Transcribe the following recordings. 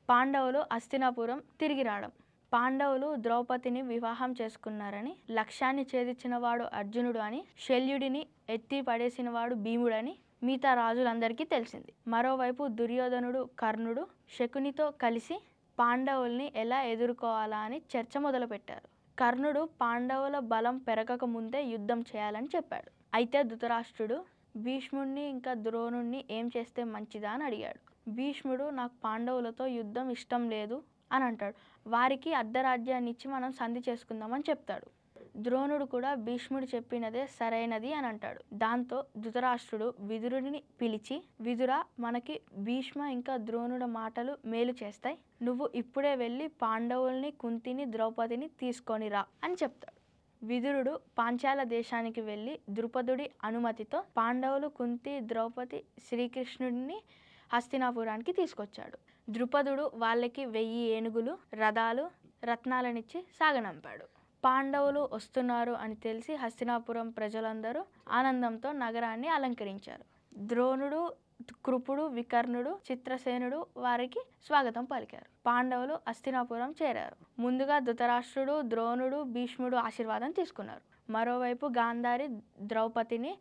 పాండవులు హస్తినాపురం తిరిగి రావడం. పాండవులు ద్రౌపదిని వివాహం చేసుకున్నారని, లక్ష్యాన్ని ఛేదించినవాడు అర్జునుడు అని, శల్యుడిని ఎత్తి పడేసినవాడు భీముడని మిగతా రాజులందరికీ తెలిసింది. మరోవైపు దుర్యోధనుడు, కర్ణుడు శకునితో కలిసి పాండవుల్ని ఎలా ఎదుర్కోవాలా అని చర్చ మొదలుపెట్టారు. కర్ణుడు పాండవుల బలం పెరగక ముందే యుద్ధం చేయాలని చెప్పాడు. అయితే ధృతరాష్ట్రుడు భీష్ముడిని ఇంకా ద్రోణుడిని ఏం చేస్తే మంచిదా అని అడిగాడు. భీష్ముడు నాకు పాండవులతో యుద్ధం ఇష్టం లేదు అని అంటాడు. వారికి అర్ధరాజ్యాన్ని ఇచ్చి మనం సంధి చేసుకుందామని చెప్తాడు. ద్రోణుడు కూడా భీష్ముడు చెప్పినదే సరైనది అని అంటాడు. దాంతో ధృతరాష్ట్రుడు విదురుడిని పిలిచి, విదురా, మనకి భీష్మ ఇంకా ద్రోణుడి మాటలు మేలు చేస్తాయి, నువ్వు ఇప్పుడే వెళ్ళి పాండవుల్ని, కుంతిని, ద్రౌపదిని తీసుకొనిరా అని చెప్తాడు. విదురుడు పాంచాల దేశానికి వెళ్ళి ద్రుపదుడి అనుమతితో పాండవులు, కుంతి, ద్రౌపది, శ్రీకృష్ణుడిని హస్తినాపురానికి తీసుకొచ్చాడు. ద్రుపదుడు వాళ్ళకి 1000 ఏనుగులు, రథాలు, రత్నాలనిచ్చి సాగనంపాడు. పాండవులు వస్తున్నారు అని తెలిసి హస్తినాపురం ప్రజలందరూ ఆనందంతో నగరాన్ని అలంకరించారు. ద్రోణుడు, కృపుడు, వికర్ణుడు, చిత్రసేనుడు వారికి స్వాగతం పలికారు. పాండవులు హస్తినాపురం చేరారు. ముందుగా ధృతరాష్ట్రుడు, ద్రోణుడు, భీష్ముడు ఆశీర్వాదం తీసుకున్నారు. మరోవైపు గాంధారి ద్రౌపదిని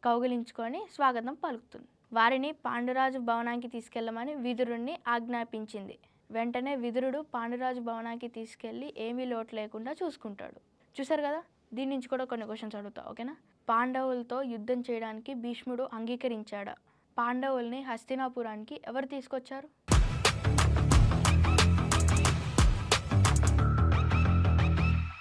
కౌగిలించుకొని స్వాగతం పలుకుతుంది. వారిని పాండురాజు భవనానికి తీసుకెళ్లమని విదురుణ్ణి ఆజ్ఞాపించింది. వెంటనే విదురుడు పాండురాజు భవనానికి తీసుకెళ్లి ఏమీ లోటు లేకుండా చూసుకుంటాడు. చూసారు కదా, దీని నుంచి కూడా కొన్ని క్వశ్చన్స్ అడుగుతా, ఓకేనా? పాండవులతో యుద్ధం చేయడానికి భీష్ముడు అంగీకరించాడా? పాండవుల్ని హస్తినాపురానికి ఎవరు తీసుకొచ్చారు?